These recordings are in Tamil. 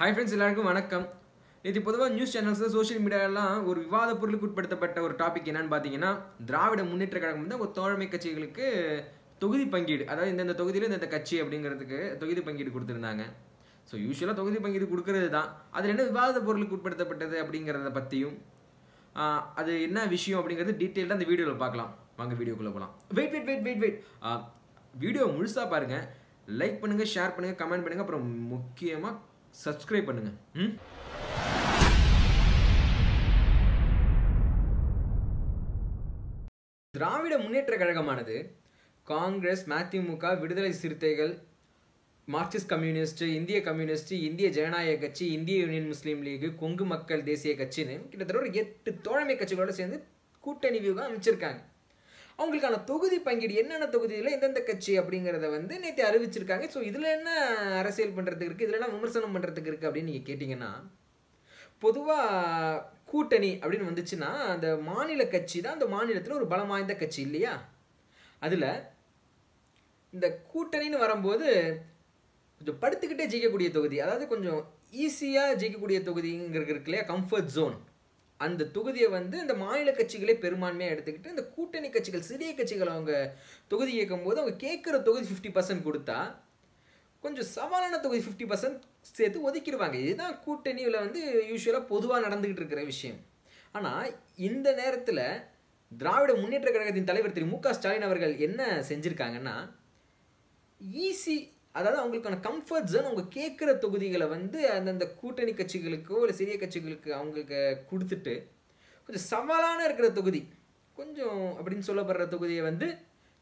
ஹாய் ஃப்ரெண்ட்ஸ், எல்லாருக்கும் வணக்கம். இது பொதுவாக நியூஸ் சேனல்ஸில் சோஷியல் மீடியாலாம் ஒரு விவாத பொருளுக்கு உட்படுத்தப்பட்ட ஒரு டாபிக் என்னன்னு பார்த்தீங்கன்னா, திராவிட முன்னேற்ற கழகம் வந்து ஒரு தோழமை கட்சிகளுக்கு தொகுதி பங்கீடு, அதாவது இந்தந்த தொகுதியில் இந்த கட்சி அப்படிங்கிறதுக்கு தொகுதி பங்கீடு கொடுத்துருந்தாங்க. ஸோ யூஸ்வலாக தொகுதி பங்கீடு கொடுக்கறது தான். அதில் என்ன விவாத பொருளுக்கு உட்படுத்தப்பட்டது அப்படிங்கிறத பற்றியும் அது என்ன விஷயம் அப்படிங்கிறது டீட்டெயிலாக அந்த வீடியோவில் பார்க்கலாம். வாங்க வீடியோக்குள்ளே போகலாம். வெயிட் வீடியோ முழுசாக பாருங்கள். லைக் பண்ணுங்கள், ஷேர் பண்ணுங்கள், கமெண்ட் பண்ணுங்கள், அப்புறம் முக்கியமாக சப்ஸ்கிரைப் பண்ணுங்கள். திராவிட முன்னேற்ற கழகமானது காங்கிரஸ், மதிமுக, விடுதலை சிறுத்தைகள், மார்க்சிஸ்ட் கம்யூனிஸ்ட், இந்திய கம்யூனிஸ்ட், இந்திய ஜனநாயக கட்சி, இந்திய யூனியன் முஸ்லீம் லீக், கொங்கு மக்கள் தேசிய கட்சின்னு கிட்டத்தட்ட ஒரு 8 தோழமை கட்சிகளோட சேர்ந்து கூட்டணி வியூகம் அமைச்சிருக்காங்க. அவங்களுக்கான தொகுதி பங்கீடு என்னென்ன தொகுதியில் எந்தெந்த கட்சி அப்படிங்கிறத வந்து நேற்று அறிவிச்சிருக்காங்க. ஸோ இதில் என்ன அரசியல் பண்ணுறதுக்கு இருக்குது, இதில் என்ன விமர்சனம் பண்ணுறதுக்கு இருக்குது அப்படின்னு நீங்கள் கேட்டிங்கன்னா, பொதுவாக கூட்டணி அப்படின்னு வந்துச்சுன்னா அந்த மாநில கட்சி தான் அந்த மாநிலத்தில் ஒரு பலம் வாய்ந்த கட்சி இல்லையா. அதில் இந்த கூட்டணின்னு வரும்போது கொஞ்சம் படுத்துக்கிட்டே ஜெயிக்கக்கூடிய தொகுதி, அதாவது கொஞ்சம் ஈஸியாக ஜெயிக்கக்கூடிய தொகுதிங்கிறது இருக்கு இல்லையா, கம்ஃபர்ட் ஜோன். அந்த தொகுதியை வந்து இந்த மாநில கட்சிகளே பெரும்பான்மையாக எடுத்துக்கிட்டு இந்த கூட்டணி கட்சிகள், சிறிய கட்சிகள் அவங்க தொகுதி இயக்கும் போது அவங்க கேட்குற தொகுதி 50% கொடுத்தா கொஞ்சம் சவாலான தொகுதி 50% சேர்த்து ஒதுக்கிடுவாங்க. இதுதான் கூட்டணியில் வந்து யூஸ்வலாக பொதுவாக நடந்துக்கிட்டு இருக்கிற விஷயம். ஆனால் இந்த நேரத்தில் திராவிட முன்னேற்ற கழகத்தின் தலைவர் திரு மு.க. ஸ்டாலின் அவர்கள் என்ன செஞ்சுருக்காங்கன்னா, ஈஸி, அதாவது அவங்களுக்கான கம்ஃபர்ட் ஜோன், அவங்க கேட்குற தொகுதிகளை வந்து அந்தந்த கூட்டணி கட்சிகளுக்கோ இல்லை சிறிய கட்சிகளுக்கு அவங்களுக்கு கொடுத்துட்டு கொஞ்சம் சவாலான இருக்கிற தொகுதி, கொஞ்சம் அப்படின்னு சொல்லப்படுற தொகுதியை வந்து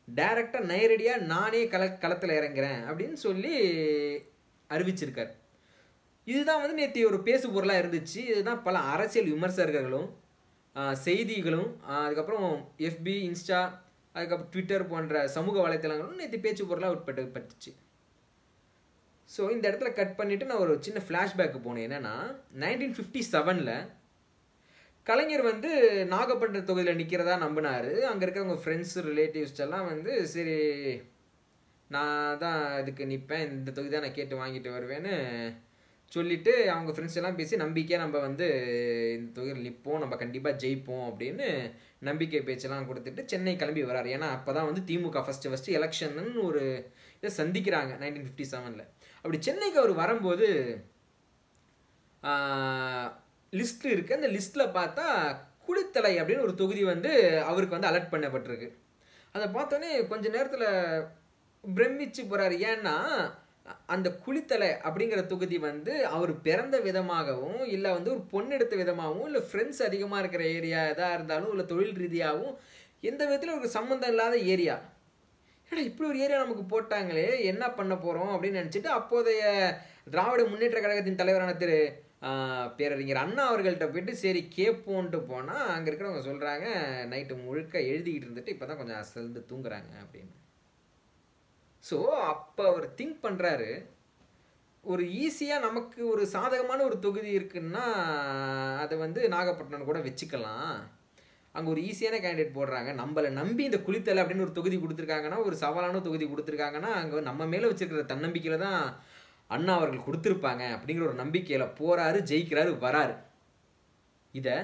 டைரெக்டாக நேரடியாக நானே களத்தில் இறங்குறேன் அப்படின்னு சொல்லி அறிவிச்சிருக்கார். இதுதான் வந்து நேற்று ஒரு பேசு பொருளாக இருந்துச்சு. இதுதான் பல அரசியல் விமர்சகர்களும் செய்திகளும் அதுக்கப்புறம் எஃபி, இன்ஸ்டா, அதுக்கப்புறம் ட்விட்டர் போன்ற சமூக வலைத்தளங்களும் நேற்று பேச்சு பொருளாக உட்பட்டுச்சு. ஸோ இந்த இடத்துல கட் பண்ணிவிட்டு நான் ஒரு சின்ன ஃப்ளாஷ்பேக்கு போனேன். என்னென்னா 1957 கலைஞர் வந்து நாகப்பட்டினம் தொகுதியில் நிற்கிறதா நம்பினார். அங்கே இருக்கிறவங்க ஃப்ரெண்ட்ஸ், ரிலேட்டிவ்ஸ் எல்லாம் வந்து சரி நான் தான் இதுக்கு நிற்பேன், இந்த தொகுதி தான் நான் கேட்டு வாங்கிட்டு வருவேன்னு சொல்லிவிட்டு அவங்க ஃப்ரெண்ட்ஸ் எல்லாம் பேசி நம்பிக்கையாக நம்ம வந்து இந்த தொகுதியில் நிற்போம், நம்ம கண்டிப்பாக ஜெயிப்போம் அப்படின்னு நம்பிக்கை பேச்செல்லாம் கொடுத்துட்டு சென்னை கிளம்பி வராரு. ஏன்னா அப்போ தான் வந்து திமுக ஃபஸ்ட்டு எலெக்ஷன்னு ஒரு இதை சந்திக்கிறாங்க 1957. அப்படி சென்னைக்கு அவர் வரும்போது லிஸ்ட் இருக்குது. அந்த லிஸ்ட்டில் பார்த்தா குளித்தலை அப்படின்னு ஒரு தொகுதி வந்து அவருக்கு வந்து அலர்ட் பண்ணப்பட்டிருக்கு. அதை பார்த்தோன்னே கொஞ்ச நேரத்தில் பிரமிச்சு போகிறார். ஏன்னா அந்த குளித்தலை அப்படிங்கிற தொகுதி வந்து அவர் பிறந்த விதமாகவும் இல்லை வந்து ஒரு பொண்ணு எடுத்த விதமாகவும் இல்லை ஃப்ரெண்ட்ஸ் அதிகமாக இருக்கிற ஏரியா எதாக இருந்தாலும் இல்லை தொழில் ரீதியாகவும் எந்த விதத்தில் ஒரு சம்மந்தம் இல்லாத ஏரியா. ஏன்னா இப்படி ஒரு ஏரியா நமக்கு போட்டாங்களே, என்ன பண்ண போகிறோம் அப்படின்னு நினச்சிட்டு அப்போதைய திராவிட முன்னேற்ற கழகத்தின் தலைவரான திரு பேரறிஞர் அண்ணா அவர்கள்ட்ட போயிட்டு சரி கேட்போன்ட்டு போனால் அங்கே இருக்கிறவங்க சொல்கிறாங்க நைட்டு முழுக்க எழுதிக்கிட்டு இருந்துட்டு இப்போ தான் கொஞ்சம் அசல்ந்து தூங்குறாங்க அப்படின்னு. ஸோ அப்போ அவர் திங்க் பண்ணுறாரு, ஒரு ஈஸியாக நமக்கு ஒரு சாதகமான ஒரு தொகுதி இருக்குன்னா அதை வந்து நாகப்பட்டினம் கூட வச்சுக்கலாம், அங்கே ஒரு ஈஸியான கேண்டிடேட் போடுறாங்க, நம்மளை நம்பி இந்த குளித்தலை அப்படின்னு ஒரு தொகுதி கொடுத்துருக்காங்கன்னா, ஒரு சவாலான தொகுதி கொடுத்துருக்காங்கன்னா அங்கே நம்ம மேலே வச்சுருக்கிற தன்னம்பிக்கையில் தான் அண்ணா அவர்கள் கொடுத்துருப்பாங்க அப்படிங்கிற ஒரு நம்பிக்கையில் போகிறாரு, ஜெயிக்கிறாரு, வராரு. இதை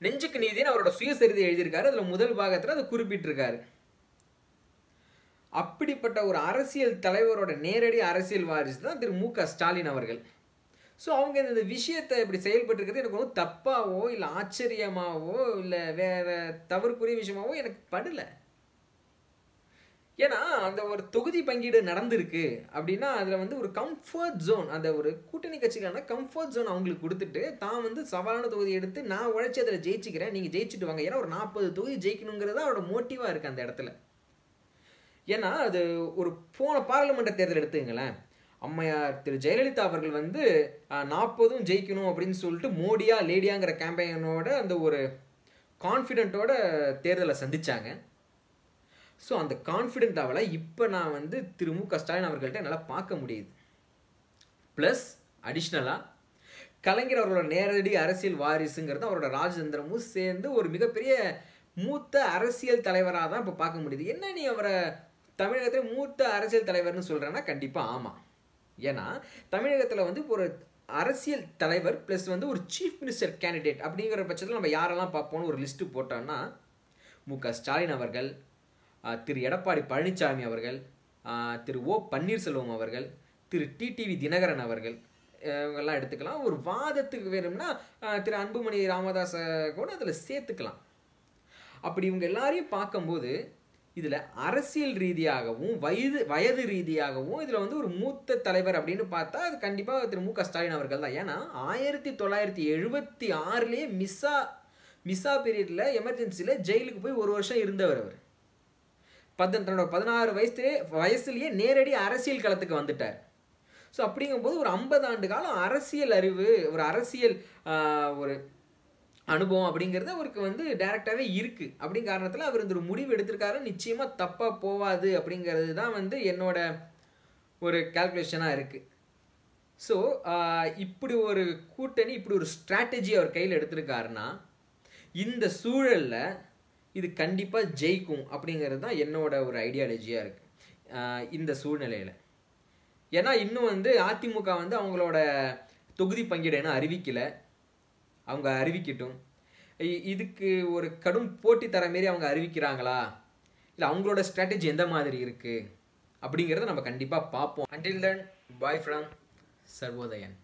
நெஞ்சுக்கு நீதினு அவரோட சுயசரிதை எழுதியிருக்காரு. அதில் முதல் பாகத்தில் அதை குறிப்பிட்டிருக்காரு. அப்படிப்பட்ட ஒரு அரசியல் தலைவரோட நேரடி அரசியல் வாரிசு தான் திரு மு.க. ஸ்டாலின் அவர்கள். ஸோ அவங்க இந்த விஷயத்தை இப்படி செயல்பட்டுருக்கிறது எனக்கு ஒன்றும் தப்பாவோ இல்லை ஆச்சரியமாகவோ இல்லை வேறு தவறுக்குரிய விஷயமாவோ எனக்கு படலை. ஏன்னா அந்த ஒரு தொகுதி பங்கீடு நடந்திருக்கு அப்படின்னா அதில் வந்து ஒரு கம்ஃபர்ட் ஜோன், அந்த ஒரு கூட்டணி கட்சிக்கான கம்ஃபர்ட் ஜோன் அவங்களுக்கு கொடுத்துட்டு தான் வந்து சவாலான தொகுதி எடுத்து நான் உழைச்சி அதில் ஜெயிச்சுக்கிறேன், நீங்கள் ஜெயிச்சுட்டு வாங்க. ஏன்னா ஒரு 40 தொகுதி ஜெயிக்கணுங்கிறது அவரோட மோட்டிவாக இருக்குது அந்த இடத்துல. ஏன்னா அது ஒரு போன பாராளுமன்ற தேர்தல் எடுத்துங்களேன், அம்மையார் திரு ஜெயலலிதா அவர்கள் வந்து 40 ஜெயிக்கணும் அப்படின்னு சொல்லிட்டு மோடியா லேடியாங்கிற கேம்பெயினோட அந்த ஒரு கான்ஃபிடென்ட்டோட தேர்தலை சந்திச்சாங்க. ஸோ அந்த கான்ஃபிடென்ட் அவளை இப்போ நான் வந்து திரு மு.க. ஸ்டாலின் அவர்கள்ட்ட என்னால் பார்க்க முடியுது. ப்ளஸ் அடிஷ்னலாக கலைஞர் அவரோட நேரடி அரசியல் வாரிசுங்கிறது அவரோட ராஜதந்திரமும் சேர்ந்து ஒரு மிகப்பெரிய மூத்த அரசியல் தலைவராக தான் இப்போ பார்க்க முடியுது. என்ன நீ அவரை தமிழகத்தில் மூத்த அரசியல் தலைவர்னு சொல்கிறேன்னா கண்டிப்பாக ஆமாம். ஏன்னா தமிழகத்தில் வந்து இப்போ ஒரு அரசியல் தலைவர் ப்ளஸ் வந்து ஒரு சீஃப் மினிஸ்டர் கேண்டிடேட் அப்படிங்கிற பட்சத்தில் நம்ம யாரெல்லாம் பார்ப்போம்னு ஒரு லிஸ்ட்டு போட்டோம்னா மு.க.ஸ்டாலின் அவர்கள், திரு எடப்பாடி பழனிசாமி அவர்கள், திரு ஓ பன்னீர்செல்வம் அவர்கள், திரு டிடிவி தினகரன் அவர்கள், இவங்கெல்லாம் எடுத்துக்கலாம். ஒரு வாதத்துக்கு வேணும்னா திரு அன்புமணி ராமதாஸை கூட அதில் சேர்த்துக்கலாம். அப்படி இவங்க எல்லாரையும் பார்க்கும்போது இதில் அரசியல் ரீதியாகவும் வயது ரீதியாகவும் இதில் வந்து ஒரு மூத்த தலைவர் அப்படின்னு பார்த்தா அது கண்டிப்பாக திரு மு.க.ஸ்டாலின் அவர்கள் தான். ஏன்னா 1976 மிஸ்ஸா பீரியடில் எமர்ஜென்சியில் ஜெயிலுக்கு போய் 1 வருஷம் இருந்தவர். அவர் தன்னோட 16 வயசுலேயே நேரடி அரசியல் களத்துக்கு வந்துட்டார். ஸோ அப்படிங்கும்போது ஒரு 50 ஆண்டு காலம் அரசியல் அறிவு, ஒரு அரசியல் ஒரு அனுபவம் அப்படிங்கிறது அவருக்கு வந்து டைரெக்டாகவே இருக்குது. அப்படிங்கிற காரணத்தில் அவர் இந்த ஒரு முடிவு எடுத்திருக்காரு. நிச்சயமாக தப்பாக போவாது அப்படிங்கிறது தான் வந்து என்னோட ஒரு கால்குலேஷனாக இருக்குது. ஸோ இப்படி ஒரு கூட்டணி, இப்படி ஒரு ஸ்ட்ராட்டஜி அவர் கையில் எடுத்திருக்காருன்னா இந்த சூழலில் இது கண்டிப்பாக ஜெயிக்கும் அப்படிங்கிறது தான் என்னோட ஒரு ஐடியாலஜியாக இருக்குது இந்த சூழ்நிலையில். ஏன்னா இன்னும் வந்து அதிமுக வந்து அவங்களோட தொகுதி பங்கீடு என்ன அறிவிக்கலை. அவங்க அறிவிக்கட்டும். இதுக்கு ஒரு கடும் போட்டி தர மாரி அவங்க அறிவிக்கிறாங்களா, இல்லை அவங்களோட ஸ்ட்ராட்டஜி எந்த மாதிரி இருக்குது அப்படிங்கிறத நம்ம கண்டிப்பாக பார்ப்போம். Until then, bye from சர்வோதயன்.